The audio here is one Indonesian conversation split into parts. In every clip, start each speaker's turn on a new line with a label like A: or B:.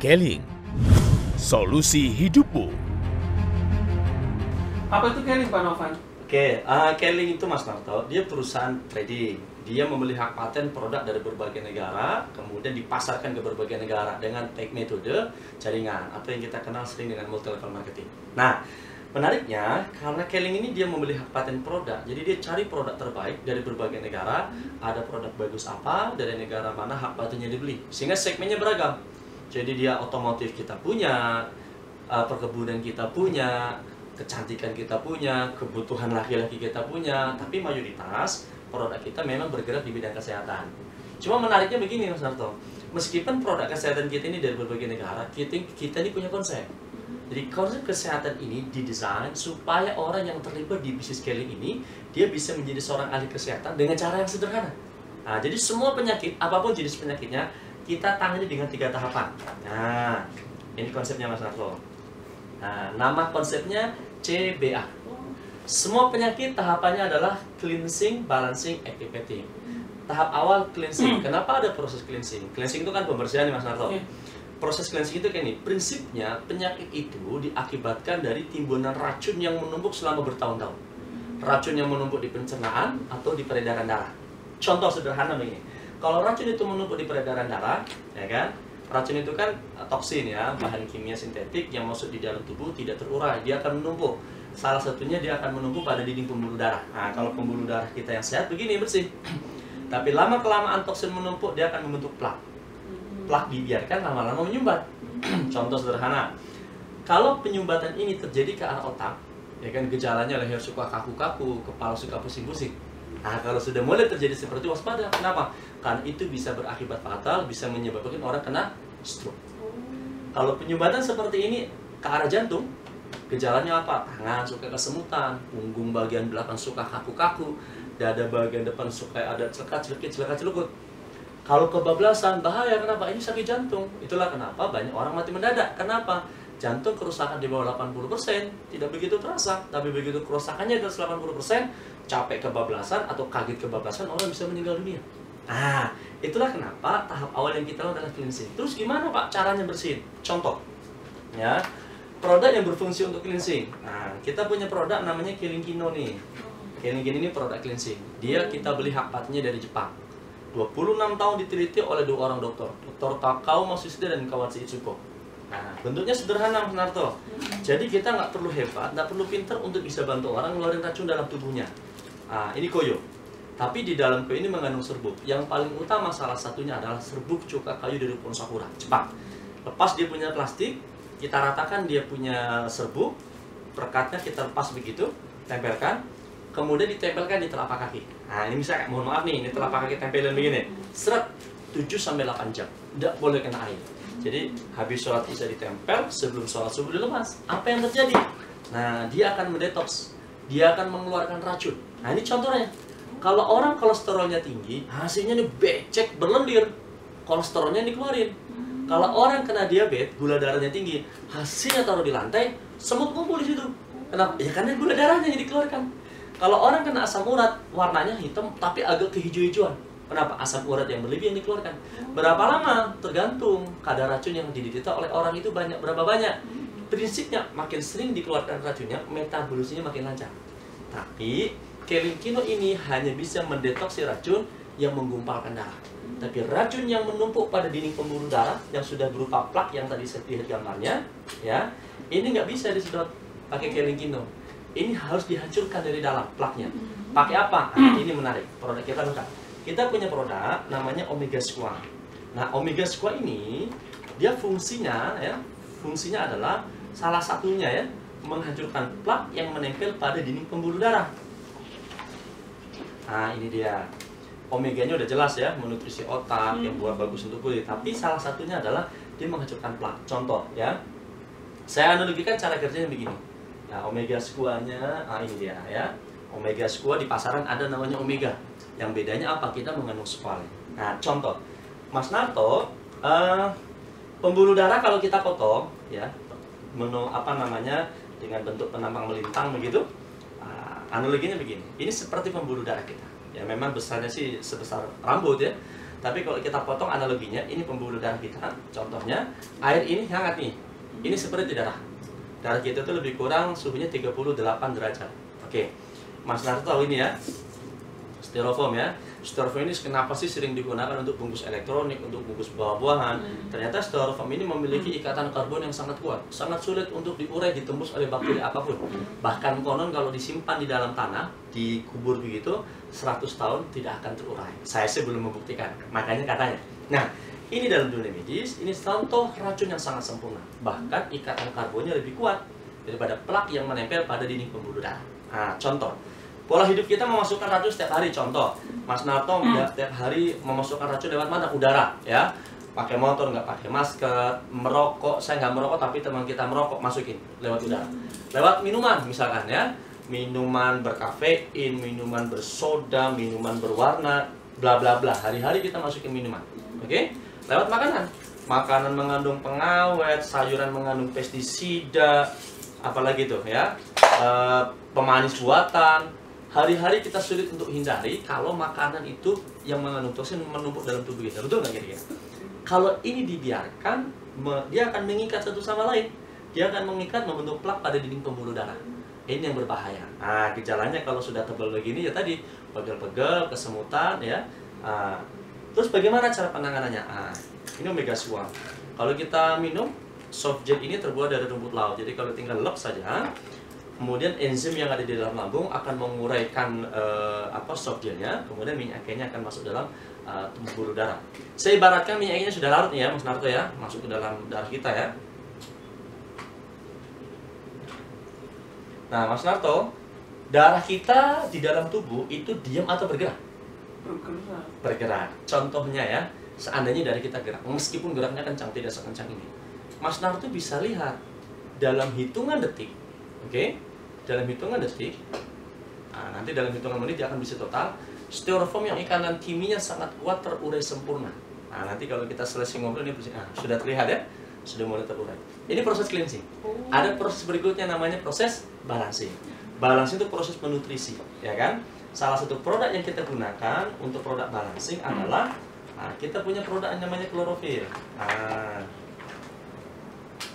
A: Keling, solusi hidupmu.
B: Apa itu Keling, Pak Novan?
C: Oke, Keling itu Mas Narto, dia perusahaan trading. Dia membeli hak paten produk dari berbagai negara, kemudian dipasarkan ke berbagai negara dengan metode jaringan atau yang kita kenal sering dengan multi level marketing. Nah, menariknya karena Keling ini dia membeli hak paten produk, jadi dia cari produk terbaik dari berbagai negara. Ada produk bagus apa dari negara mana hak patennya dibeli, sehingga segmennya beragam. Jadi dia otomotif kita punya, perkebunan kita punya, kecantikan kita punya, kebutuhan laki-laki kita punya, tapi mayoritas produk kita memang bergerak di bidang kesehatan. Cuma menariknya begini Mas Narto, meskipun produk kesehatan kita ini dari berbagai negara, kita ini punya konsep. Jadi konsep kesehatan ini didesain supaya orang yang terlibat di bisnis Keling ini, dia bisa menjadi seorang ahli kesehatan dengan cara yang sederhana. Nah, jadi semua penyakit, apapun jenis penyakitnya, kita tangani dengan 3 tahapan. Nah, ini konsepnya Mas Narto. Nah, nama konsepnya CBA. Semua penyakit tahapannya adalah cleansing, balancing, activating. Tahap awal cleansing. Kenapa ada proses cleansing? Cleansing itu kan pembersihan nih Mas Narto. Proses cleansing itu kayak ini. Prinsipnya penyakit itu diakibatkan dari timbunan racun yang menumpuk selama bertahun-tahun. Racun yang menumpuk di pencernaan atau di peredaran darah. Contoh sederhana begini. Kalau racun itu menumpuk di peredaran darah, ya kan? Racun itu kan toksin ya, bahan kimia sintetik yang masuk di dalam tubuh tidak terurai, dia akan menumpuk. Salah satunya dia akan menumpuk pada dinding pembuluh darah. Nah, kalau pembuluh darah kita yang sehat begini bersih. Tapi lama-kelamaan toksin menumpuk, dia akan membentuk plak. Plak dibiarkan lama-lama menyumbat. Contoh sederhana, kalau penyumbatan ini terjadi ke arah otak, ya kan gejalanya leher suka kaku-kaku, kepala suka pusing-pusing. Nah, kalau sudah mulai terjadi seperti itu, waspada. Kenapa? Karena itu bisa berakibat fatal, bisa menyebabkan orang kena stroke. Kalau penyumbatan seperti ini ke arah jantung, gejalanya apa? Tangan suka kesemutan, punggung bagian belakang suka kaku-kaku, dada bagian depan suka ada celaka-celukut. Kalau kebablasan, bahaya. Kenapa? Ini sakit jantung. Itulah kenapa banyak orang mati mendadak. Kenapa? Jantung kerusakan di bawah 80%, tidak begitu terasa. Tapi begitu kerusakannya di atas 80%, capek kebablasan atau kaget kebablasan, orang bisa meninggal dunia. Nah, itulah kenapa tahap awal yang kita lakukan adalah cleansing. Terus gimana Pak caranya bersihin? Contoh, ya, produk yang berfungsi untuk cleansing. Nah, kita punya produk namanya Keling Kino nih. Keling Kino ini produk cleansing. Dia kita beli hak patennya dari Jepang. 26 tahun diteliti oleh 2 orang dokter, Dr. Takao Matsushita dan Kawachi Itsuko. Nah, bentuknya sederhana Mas Narto. Jadi kita nggak perlu hebat, nggak perlu pinter untuk bisa bantu orang ngeluarin racun dalam tubuhnya. Nah, ini koyo. Tapi di dalam koyo ini mengandung serbuk. Yang paling utama salah satunya adalah serbuk cuka kayu dari pohon sakura, Jepang. Lepas dia punya plastik, kita ratakan dia punya serbuk, perekatnya kita lepas begitu, tempelkan, kemudian ditempelkan di telapak kaki. Nah, ini misalnya, mohon maaf nih, ini telapak kaki tempelin begini. Seret 7-8 jam. Tidak boleh kena air. Jadi habis sholat isya ditempel, sebelum sholat subuh dilepas. Apa yang terjadi? Nah, dia akan mendetoks, dia akan mengeluarkan racun. Nah, ini contohnya. Kalau orang kolesterolnya tinggi, hasilnya ini becek berlendir, kolesterolnya dikeluarin. Kalau orang kena diabetes, gula darahnya tinggi, hasilnya taruh di lantai, semut ngumpul di situ. Kenapa? Ya karena gula darahnya yang dikeluarkan. Kalau orang kena asam urat, warnanya hitam tapi agak kehijau-hijauan. Kenapa? Asam urat yang berlebih yang dikeluarkan. Berapa lama? Tergantung kadar racun yang diderita oleh orang itu berapa banyak. Prinsipnya makin sering dikeluarkan racunnya, metabolismenya makin lancar. Tapi Keling Kino ini hanya bisa mendeteksi racun yang menggumpalkan darah. Tapi racun yang menumpuk pada dinding pembuluh darah yang sudah berupa plak yang tadi saya lihat gambarnya, ya, ini nggak bisa disedot pakai Keling Kino. Ini harus dihancurkan dari dalam plaknya. Pakai apa? Nah, ini menarik. Produk kita lengkap. Kita punya produk namanya Omega Squat. Nah, Omega Squat ini dia fungsinya adalah salah satunya ya, menghancurkan plak yang menempel pada dinding pembuluh darah. Nah, ini dia. Omeganya udah jelas ya, menutrisi otak, yang buat bagus untuk kulit. Tapi salah satunya adalah dia menghancurkan plak. Contoh ya, saya analogikan cara kerjanya begini. Nah, Omega Squat-nya, ini dia ya. Omega Squat di pasaran ada namanya Omega. Yang bedanya apa? Kita mengandung squalene. Nah, contoh, Mas Narto, pembuluh darah kalau kita potong, ya, dengan bentuk penampang melintang begitu, analoginya begini. Ini seperti pembuluh darah kita. Ya, memang besarnya sih sebesar rambut ya. Tapi kalau kita potong analoginya, ini pembuluh darah kita. Contohnya, air ini hangat nih. Ini seperti darah. Darah kita itu lebih kurang suhunya 38 derajat. Oke, Mas Narto tahu ini ya, styrofoam ya. Styrofoam ini kenapa sih sering digunakan untuk bungkus elektronik, untuk bungkus buah-buahan? Ternyata styrofoam ini memiliki ikatan karbon yang sangat kuat, sangat sulit untuk diurai, ditembus oleh bakteri apapun. Bahkan konon kalau disimpan di dalam tanah, dikubur begitu, 100 tahun tidak akan terurai. Saya sih belum membuktikan, makanya katanya. Nah, ini dalam dunia medis, ini contoh racun yang sangat sempurna. Bahkan ikatan karbonnya lebih kuat daripada plak yang menempel pada dinding pembuluh darah. Nah, contoh. Pola hidup kita memasukkan racun setiap hari. Contoh, Mas Narto setiap hari memasukkan racun lewat mana? Udara, ya. Pakai motor, nggak pakai masker, merokok. Saya nggak merokok, tapi teman kita merokok, masukin lewat udara. Lewat minuman, misalkan ya. Minuman berkafein, minuman bersoda, minuman berwarna, bla bla bla. Hari-hari kita masukin minuman. Oke? Lewat makanan. Makanan mengandung pengawet, sayuran mengandung pestisida, apalagi tuh ya. Pemanis buatan. Hari-hari kita sulit untuk hindari kalau makanan itu yang mengandung toksin menumpuk dalam tubuh kita. Betul nggak kira-kira? Kalau ini dibiarkan, dia akan mengikat satu sama lain. Dia akan mengikat, membentuk plak pada dinding pembuluh darah. Ini yang berbahaya. Nah, gejalanya kalau sudah tebal begini ya tadi, pegel-pegel, kesemutan ya. Terus bagaimana cara penanganannya? Ini omega suam. Kalau kita minum, soft gel ini terbuat dari rumput laut. Jadi kalau tinggal lep saja, kemudian enzim yang ada di dalam lambung akan menguraikan soft gelnya, kemudian minyak akenya akan masuk dalam pembuluh darah. Saya ibaratkan minyak akenya sudah larut nih ya, Mas Narto ya, masuk ke dalam darah kita ya. Nah, Mas Narto, darah kita di dalam tubuh itu diam atau bergerak?
B: Bergerak.
C: Bergerak. Contohnya ya, seandainya darah kita gerak, meskipun geraknya kencang, tidak sekencang ini, Mas Narto bisa lihat dalam hitungan detik, oke? Dalam hitungan detik, nanti dalam hitungan menit dia akan bisa total. Styrofoam yang ikatan kimianya sangat kuat terurai sempurna. Nanti kalau kita selesai ngobrol ini sudah terlihat ya, sudah mulai terurai. Ini proses cleansing. Ada proses berikutnya namanya proses balancing. Balancing itu proses menutrisi, ya kan? Salah satu produk yang kita gunakan untuk produk balancing adalah kita punya produk yang namanya klorofil.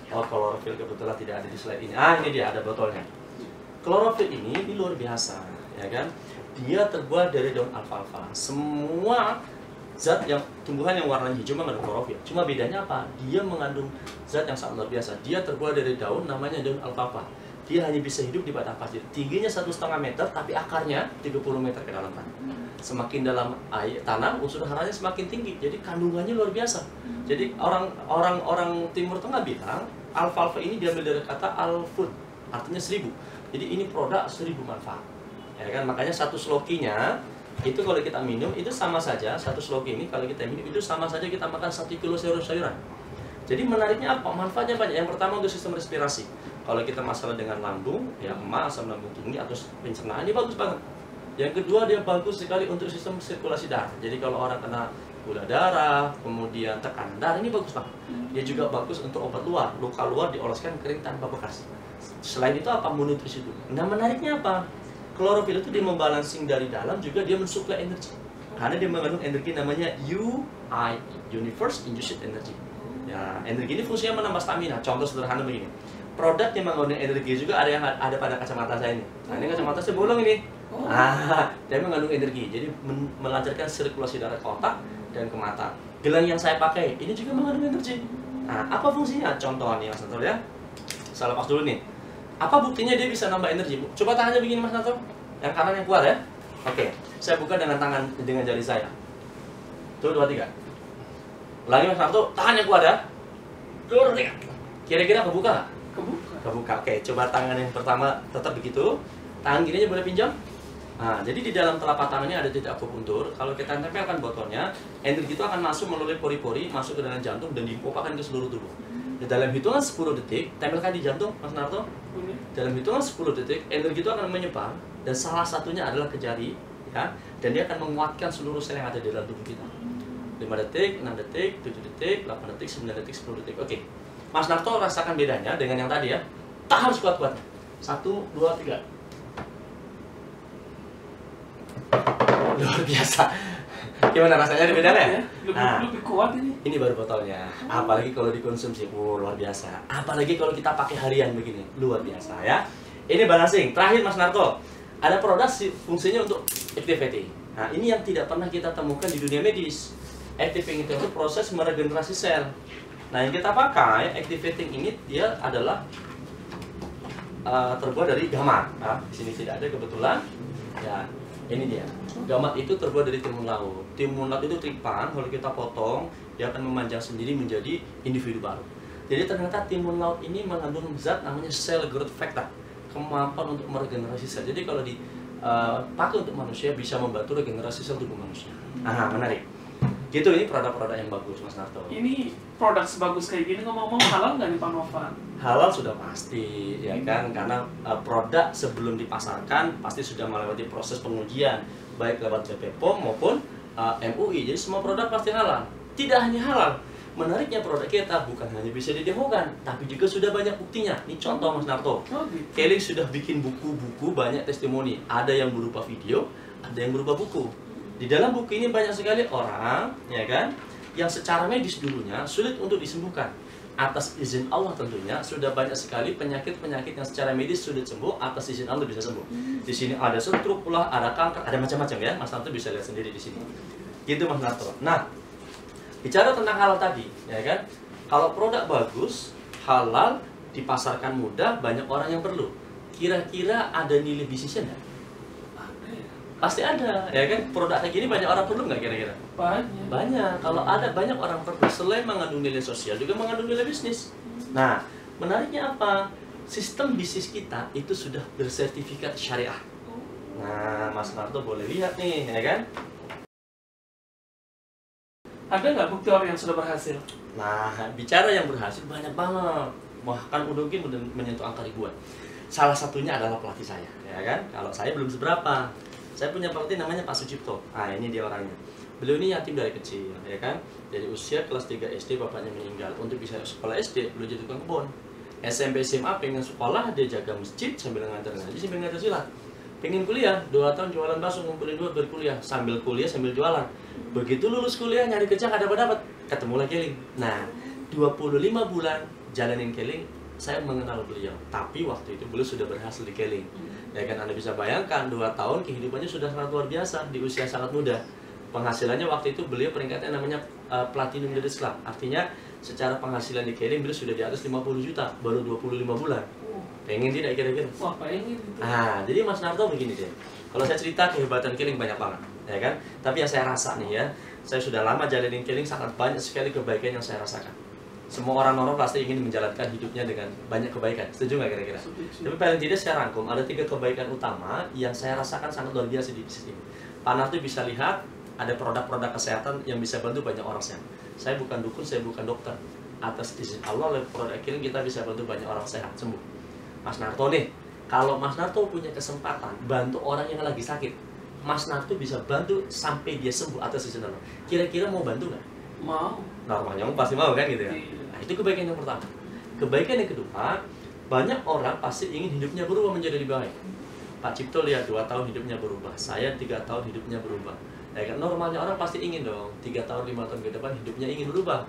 C: Klorofil kebetulan tidak ada di slide ini. Ini dia ada botolnya. Klorofil ini luar biasa, ya kan? Dia terbuat dari daun alfalfa. Semua zat yang tumbuhan yang warnanya hijau mengandung klorofil. Cuma bedanya apa? Dia mengandung zat yang sangat luar biasa. Dia terbuat dari daun namanya daun alfalfa. Dia hanya bisa hidup di padang pasir. Tingginya 1,5 meter, tapi akarnya 30 meter ke dalam tanah. Semakin dalam air tanah, unsur haranya semakin tinggi. Jadi kandungannya luar biasa. Jadi orang Timur Tengah bilang alfalfa ini diambil dari kata al-food, artinya 1000. Jadi ini produk 1000 manfaat. Ya kan, makanya satu slokinya itu kalau kita minum itu sama saja, satu sloki ini kalau kita minum itu sama saja kita makan 1 kilo sayur-sayuran. Jadi menariknya apa? Manfaatnya banyak. Yang pertama untuk sistem respirasi. Kalau kita masalah dengan lambung, ya emas, asam lambung tinggi atau pencernaan, ini bagus banget. Yang kedua, dia bagus sekali untuk sistem sirkulasi darah. Jadi kalau orang kena gula darah, kemudian tekanan darah, ini bagus banget. Dia juga bagus untuk obat luar. Luka luar dioleskan kering tanpa bekas. Selain itu apa? Menutrisi tubuh. Nah, menariknya apa? Klorofil itu dia membalancing dari dalam, juga dia mensuplai energi. Karena dia mengandung energi namanya UIE, Universe Induced Energy. Ya, energi ini fungsinya menambah stamina. Contoh sederhana begini. Produk yang mengandung energi juga ada yang ada pada kacamata saya ini. Nah, ini kacamata saya bolong ini. Dia mengandung energi. Jadi melancarkan sirkulasi darah ke otak dan ke mata. Gelang yang saya pakai ini juga mengandung energi. Nah, apa fungsinya? Contoh nih Mas Nato ya. Saya lepas dulu nih. Apa buktinya dia bisa nambah energi? Coba tangannya begini Mas Nato. Yang kanan yang kuat ya. Oke, saya buka dengan dengan jari saya. 1, 2, 3. Lagi Mas Nato, tahan yang kuat ya. 2, 3. Kira-kira kebuka nggak? Kebuka. Oke, coba tangan yang pertama tetap begitu. Tangan kirinya boleh pinjam. Nah, jadi di dalam telapak tangannya ada titik akupunktur. Kalau kita tempelkan botolnya, energi itu akan masuk melalui pori-pori, masuk ke dalam jantung dan dipompakan ke seluruh tubuh. Di dalam hitungan 10 detik, tempelkan di jantung, Mas Narto. Dalam hitungan 10 detik, energi itu akan menyebar dan salah satunya adalah ke jari, ya. Dan dia akan menguatkan seluruh sel yang ada di dalam tubuh kita. 5 detik, 6 detik, 7 detik, 8 detik, 9 detik, 10 detik. Oke. Mas Narto rasakan bedanya dengan yang tadi ya. Tahan sekuat-kuatnya. 1, 2, 3. Luar biasa. Gimana rasanya bedanya?
B: Ya, lebih kuat ini.
C: Ini baru botolnya. Apalagi kalau dikonsumsi, luar biasa. Apalagi kalau kita pakai harian begini, luar biasa ya. Ini balancing. Terakhir Mas Narto, ada produk fungsinya untuk activating. Nah, ini yang tidak pernah kita temukan di dunia medis. Activating itu proses meregenerasi sel. Nah, yang kita pakai activating ini dia adalah terbuat dari gamat. Nah, di sini tidak ada kebetulan. Ya, ini dia. Gamat itu terbuat dari timun laut. Timun laut itu tripan, kalau kita potong, dia akan memanjang sendiri menjadi individu baru. Jadi ternyata timun laut ini mengandung zat namanya cell growth factor, kemampuan untuk meregenerasi sel. Jadi kalau dipakai untuk manusia bisa membantu regenerasi sel tubuh manusia. Nah, menarik. Gitu, ini produk-produk yang bagus Mas Narto.
B: Ini produk sebagus kayak gini ngomong-ngomong halal nggak nih Pak Novan?
C: Halal sudah pasti, ya kan? Karena produk sebelum dipasarkan pasti sudah melewati proses pengujian, baik lewat BPOM maupun MUI. Jadi semua produk pasti halal. Tidak hanya halal, menariknya produk kita bukan hanya bisa didemokan, tapi juga sudah banyak buktinya. Ini contoh Mas Narto.
B: Gitu.
C: Keling sudah bikin buku-buku banyak testimoni. Ada yang berupa video, ada yang berupa buku. Di dalam buku ini banyak sekali orang, ya kan, yang secara medis dulunya sulit untuk disembuhkan. Atas izin Allah tentunya sudah banyak sekali penyakit-penyakit yang secara medis sulit sembuh, atas izin Allah bisa sembuh. Di sini ada stroke pula, ada kanker, ada macam-macam ya. Mas Narto bisa lihat sendiri di sini. Gitu Mas Narto. Nah, bicara tentang halal tadi, ya kan, kalau produk bagus, halal, dipasarkan mudah, banyak orang yang perlu. Kira-kira ada nilai bisnisnya nggak? Pasti ada, ya kan? Produk kayak gini banyak orang perlu nggak kira-kira?
B: Banyak.
C: Banyak. Kalau ada banyak orang perlu, selain mengandung nilai sosial juga mengandung nilai bisnis. Nah, menariknya apa? Sistem bisnis kita itu sudah bersertifikat syariah. Nah, Mas Narto boleh lihat nih, ya kan?
B: Ada nggak bukti orang yang sudah berhasil?
C: Nah, bicara yang berhasil banyak banget. Bahkan mungkin udah menyentuh angka ribuan. Salah satunya adalah pelatih saya, ya kan? Kalau saya belum seberapa. Saya punya pelatih namanya Pak Sucipto. Nah, ini dia orangnya. Beliau ini yatim dari kecil, ya kan? Dari usia kelas 3 SD bapaknya meninggal. Untuk bisa sekolah SD, beliau jadi tukang kebun. SMP SMA pengen sekolah, dia jaga masjid sambil ngajar ngaji, sambil ngajar silat. Pengen kuliah, 2 tahun jualan bakso, ngumpulin duit berkuliah, sambil kuliah sambil jualan. Begitu lulus kuliah nyari kerja nggak dapat, ketemu lagi Keling. Nah, 25 bulan jalanin Keling, saya mengenal beliau. Tapi waktu itu beliau sudah berhasil di Keling. Ya kan, Anda bisa bayangkan 2 tahun kehidupannya sudah sangat luar biasa di usia sangat muda. Penghasilannya waktu itu beliau peringkatnya namanya platinum dari Islam. Artinya secara penghasilan di Keling beliau sudah di atas 50 juta baru 25 bulan. Pengen tidak kira-kira?
B: Wah, pengen.
C: Nah, jadi Mas Narto begini deh. Kalau saya cerita kehebatan Keling banyak banget, ya kan? Tapi yang saya rasa nih ya, saya sudah lama jalanin Keling, sangat banyak sekali kebaikan yang saya rasakan. Semua orang normal pasti ingin menjalankan hidupnya dengan banyak kebaikan. Setuju nggak kira-kira? Tapi paling tidak saya rangkum, ada 3 kebaikan utama yang saya rasakan sangat luar biasa di bisnis ini. Pak Narto bisa lihat, ada produk-produk kesehatan yang bisa bantu banyak orang sehat. Saya bukan dukun, saya bukan dokter. Atas izin Allah, oleh produk Keling kita bisa bantu banyak orang sehat, sembuh. Mas Narto nih, kalau Mas Narto punya kesempatan bantu orang yang lagi sakit, Mas Narto bisa bantu sampai dia sembuh atas izin Allah. Kira-kira mau bantu nggak?
B: Mau.
C: Normalnya pasti mau kan gitu ya. Nah, itu kebaikan yang pertama. Kebaikan yang kedua, banyak orang pasti ingin hidupnya berubah menjadi lebih baik. Pak Cipto lihat 2 tahun hidupnya berubah, saya 3 tahun hidupnya berubah. Ya kan, normalnya orang pasti ingin dong 3 tahun 5 tahun ke depan hidupnya ingin berubah.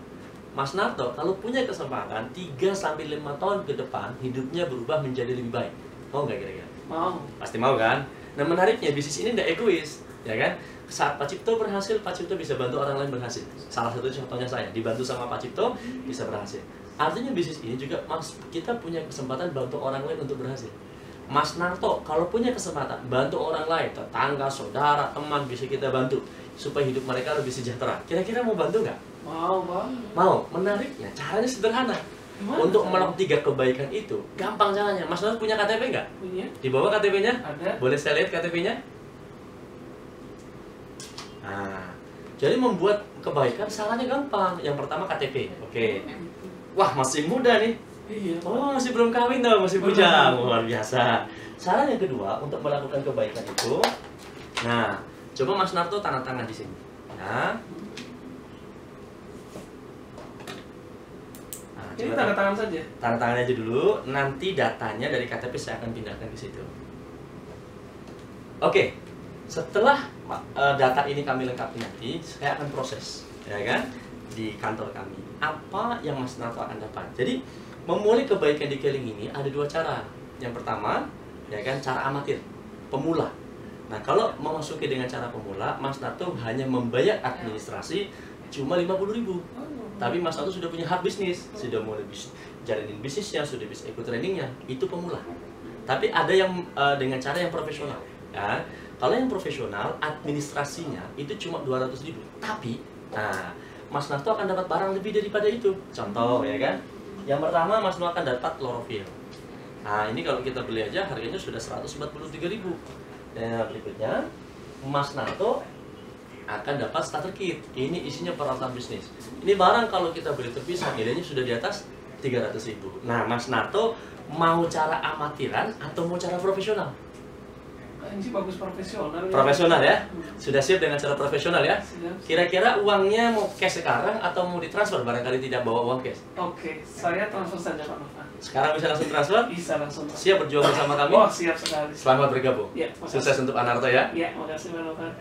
C: Mas Narto kalau punya kesempatan 3-5 tahun ke depan hidupnya berubah menjadi lebih baik, mau nggak kira-kira?
B: Mau.
C: Pasti mau kan? Nah, menariknya bisnis ini tidak egois, ya kan? Saat Pak Cipto berhasil, Pak Cipto bisa bantu orang lain berhasil. Salah satu contohnya saya, dibantu sama Pak Cipto bisa berhasil. Artinya bisnis ini juga kita punya kesempatan bantu orang lain untuk berhasil. Mas Narto kalau punya kesempatan bantu orang lain, tetangga, saudara, teman, bisa kita bantu supaya hidup mereka lebih sejahtera. Kira-kira mau bantu nggak?
B: Mau banget.
C: Mau. Menariknya caranya sederhana.
B: Gimana
C: Untuk
B: caranya?
C: melakukan 3 kebaikan itu gampang caranya. Mas Narto punya KTP nggak?
B: Punya.
C: Di bawah KTP-nya?
B: Ada.
C: Boleh saya lihat KTP-nya? Nah, jadi membuat kebaikan salahnya gampang. Yang pertama KTP. Oke. Wah, masih muda nih.
B: Iya.
C: Oh, masih belum kawin dong, masih bujang. Luar biasa. Saran yang kedua untuk melakukan kebaikan itu, nah, coba Mas Narto tanda tangan di sini. Nah,
B: Ini tanda tangan saja.
C: Tanda tangan aja dulu. Nanti datanya dari KTP saya akan pindahkan ke situ. Oke. Setelah data ini kami lengkapi nanti, saya akan proses, ya kan, di kantor kami. Apa yang Mas Narto akan dapat? Jadi memulai kebaikan detailing ini ada dua cara. Yang pertama, ya kan, cara amatir, pemula. Nah, kalau memasuki dengan cara pemula, Mas Narto hanya membayar administrasi cuma 50.000. Tapi Mas Narto sudah punya hard bisnis, sudah mulai jalanin bisnisnya, sudah bisa ikut trainingnya, itu pemula. Tapi ada yang dengan cara yang profesional, ya. Kalau yang profesional, administrasinya itu cuma 200.000. Tapi, nah, Mas Narto akan dapat barang lebih daripada itu. Contoh, ya kan? Yang pertama, Mas Narto akan dapat chlorophyll. Nah, ini kalau kita beli aja harganya sudah 143.000. Dan berikutnya, Mas Narto akan dapat starter kit. Ini isinya peralatan bisnis. Ini barang kalau kita beli terpisah, nilainya sudah di atas 300.000. Nah, Mas Narto mau cara amatiran atau mau cara profesional?
B: Ini bagus profesional.
C: Profesional ya? Sudah siap dengan cara profesional ya?
B: Siap.
C: Kira-kira uangnya mau cash sekarang atau mau ditransfer? Barangkali tidak bawa uang cash.
B: Oke, saya transfer saja Pak Nova.
C: Sekarang bisa langsung transfer?
B: Bisa langsung.
C: Siap berjuang bersama kami?
B: Oh, siap sekali.
C: Selamat bergabung.
B: Ya,
C: Sukses untuk Anarto ya.
B: Ya, makasih Pak Nova.